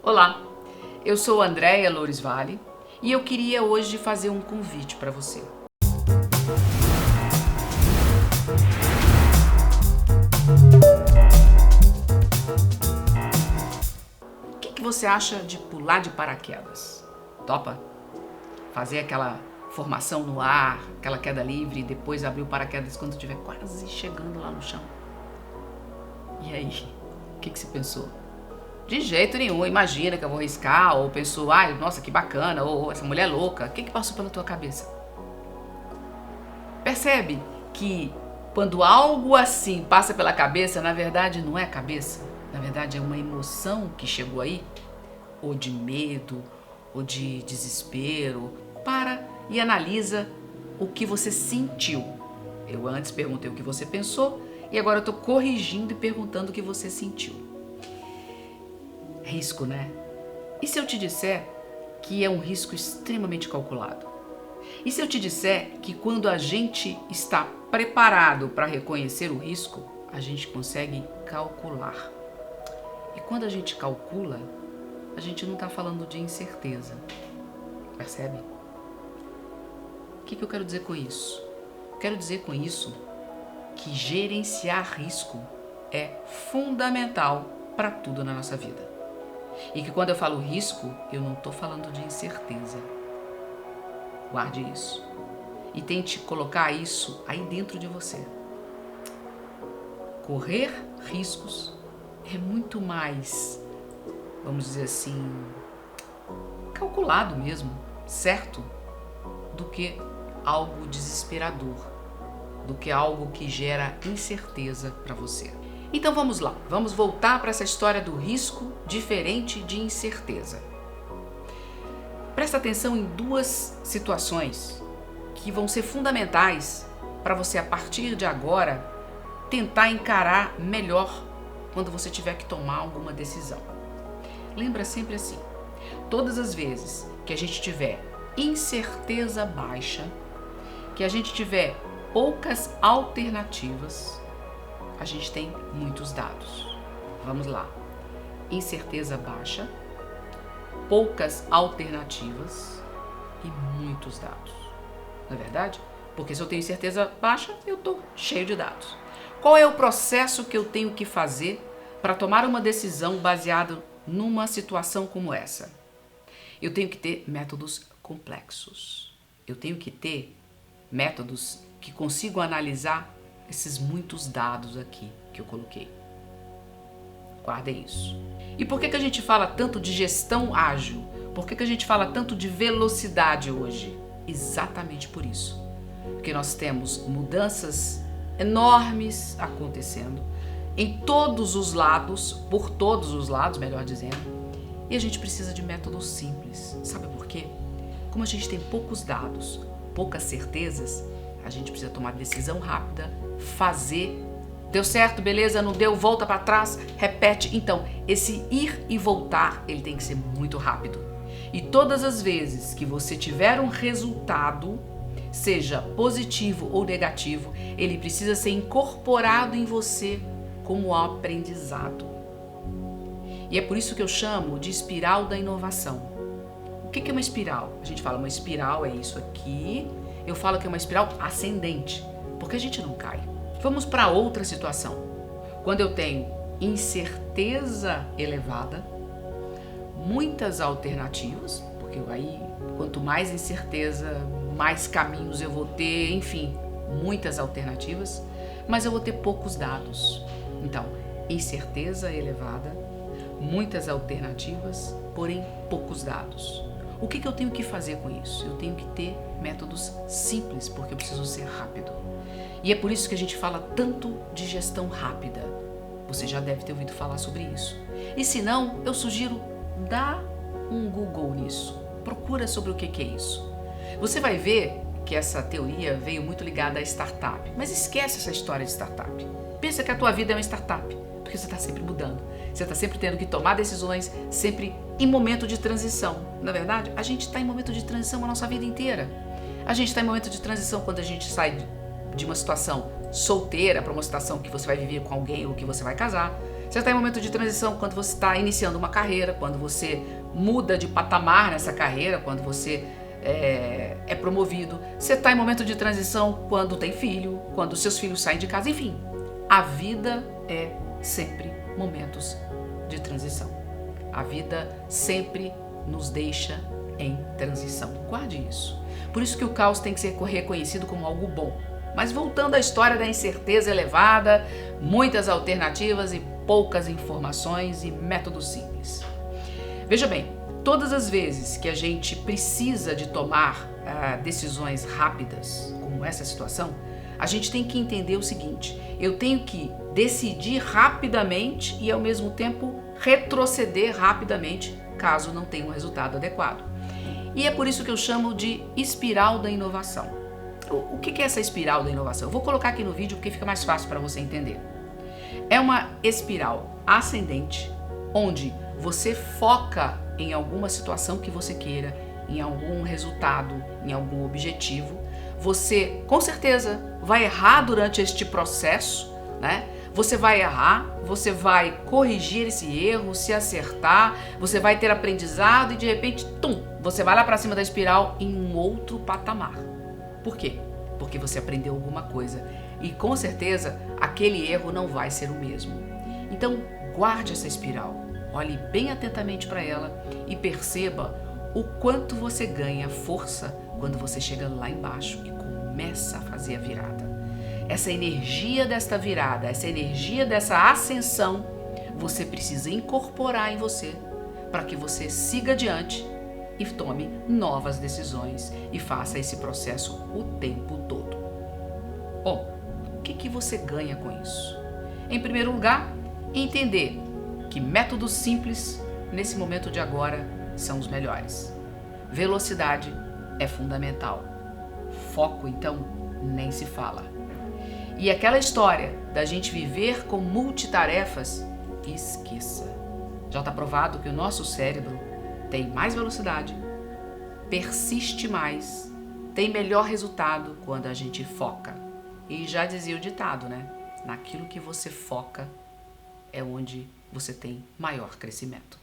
Olá, eu sou Andréia Loures Vale e eu queria hoje fazer um convite para você. O que você acha de pular de paraquedas? Topa? Fazer aquela formação no ar, aquela queda livre e depois abrir o paraquedas quando estiver quase chegando lá no chão? E aí, o que você pensou? De jeito nenhum, imagina que eu vou riscar, ou pensou, ai, nossa, que bacana, ou essa mulher é louca. O que passou pela tua cabeça? Percebe que quando algo assim passa pela cabeça, na verdade não é a cabeça, na verdade é uma emoção que chegou aí, ou de medo, ou de desespero. Para e analisa o que você sentiu. Eu antes perguntei o que você pensou e agora eu estou corrigindo e perguntando o que você sentiu. Risco, né? E se eu te disser que é um risco extremamente calculado? E se eu te disser que quando a gente está preparado para reconhecer o risco, a gente consegue calcular? E quando a gente calcula, a gente não está falando de incerteza. Percebe? O que eu quero dizer com isso? Quero dizer com isso que gerenciar risco é fundamental para tudo na nossa vida. E que quando eu falo risco, eu não estou falando de incerteza. Guarde isso. E tente colocar isso aí dentro de você. Correr riscos é muito mais, vamos dizer assim, calculado mesmo, certo? Do que algo desesperador, do que algo que gera incerteza para você. Então vamos lá, vamos voltar para essa história do risco diferente de incerteza. Presta atenção em duas situações que vão ser fundamentais para você, a partir de agora, tentar encarar melhor quando você tiver que tomar alguma decisão. Lembra sempre assim, todas as vezes que a gente tiver incerteza baixa, que a gente tiver poucas alternativas, a gente tem muitos dados. Vamos lá. Incerteza baixa, poucas alternativas e muitos dados. Não é verdade? Porque se eu tenho incerteza baixa, eu estou cheio de dados. Qual é o processo que eu tenho que fazer para tomar uma decisão baseada numa situação como essa? Eu tenho que ter métodos complexos. Eu tenho que ter métodos que consigam analisar esses muitos dados aqui que eu coloquei. Guardem isso. E por que a gente fala tanto de gestão ágil? Por que a gente fala tanto de velocidade hoje? Exatamente por isso. Porque nós temos mudanças enormes acontecendo em todos os lados, por todos os lados, melhor dizendo, e a gente precisa de métodos simples. Sabe por quê? Como a gente tem poucos dados, poucas certezas, a gente precisa tomar decisão rápida, fazer. Deu certo, beleza? Não deu, volta para trás, repete. Então, esse ir e voltar, ele tem que ser muito rápido. E todas as vezes que você tiver um resultado, seja positivo ou negativo, ele precisa ser incorporado em você como aprendizado. E é por isso que eu chamo de espiral da inovação. O que é uma espiral? A gente fala uma espiral é isso aqui. Eu falo que é uma espiral ascendente, porque a gente não cai. Vamos para outra situação. Quando eu tenho incerteza elevada, muitas alternativas, porque aí quanto mais incerteza, mais caminhos eu vou ter, enfim, muitas alternativas, mas eu vou ter poucos dados. Então, incerteza elevada, muitas alternativas, porém poucos dados. O que eu tenho que fazer com isso? Eu tenho que ter métodos simples, porque eu preciso ser rápido. E é por isso que a gente fala tanto de gestão rápida. Você já deve ter ouvido falar sobre isso. E se não, eu sugiro dar um Google nisso. Procura sobre o que é isso. Você vai ver que essa teoria veio muito ligada à startup. Mas esquece essa história de startup. Pensa que a tua vida é uma startup, porque você está sempre mudando. Você está sempre tendo que tomar decisões, sempre em momento de transição. Na verdade, a gente está em momento de transição a nossa vida inteira. A gente está em momento de transição quando a gente sai de uma situação solteira para uma situação que você vai viver com alguém ou que você vai casar. Você está em momento de transição quando você está iniciando uma carreira, quando você muda de patamar nessa carreira, quando você é promovido. Você está em momento de transição quando tem filho, quando seus filhos saem de casa. Enfim, a vida é sempre momentos de transição. A vida sempre nos deixa em transição. Guarde isso. Por isso que o caos tem que ser reconhecido como algo bom. Mas voltando à história da incerteza elevada, muitas alternativas e poucas informações e métodos simples. Veja bem, todas as vezes que a gente precisa de tomar decisões rápidas, como essa situação, a gente tem que entender o seguinte: eu tenho que decidir rapidamente e ao mesmo tempo retroceder rapidamente caso não tenha um resultado adequado. E é por isso que eu chamo de espiral da inovação. O que é essa espiral da inovação? Eu vou colocar aqui no vídeo porque fica mais fácil para você entender. É uma espiral ascendente onde você foca em alguma situação que você queira, em algum resultado, em algum objetivo. Você, com certeza, vai errar durante este processo, né? Você vai errar, você vai corrigir esse erro, se acertar, você vai ter aprendizado e de repente, você vai lá para cima da espiral em um outro patamar. Por quê? Porque você aprendeu alguma coisa e com certeza aquele erro não vai ser o mesmo. Então, guarde essa espiral, olhe bem atentamente para ela e perceba o quanto você ganha força quando você chega lá embaixo e começa a fazer a virada. Essa energia desta virada, essa energia dessa ascensão, você precisa incorporar em você para que você siga adiante e tome novas decisões e faça esse processo o tempo todo. Bom, o que você ganha com isso? Em primeiro lugar, entender que métodos simples nesse momento de agora são os melhores. Velocidade é fundamental. Foco, então, nem se fala. E aquela história da gente viver com multitarefas, esqueça. Já está provado que o nosso cérebro tem mais velocidade, persiste mais, tem melhor resultado quando a gente foca. E já dizia o ditado, né? Naquilo que você foca é onde você tem maior crescimento.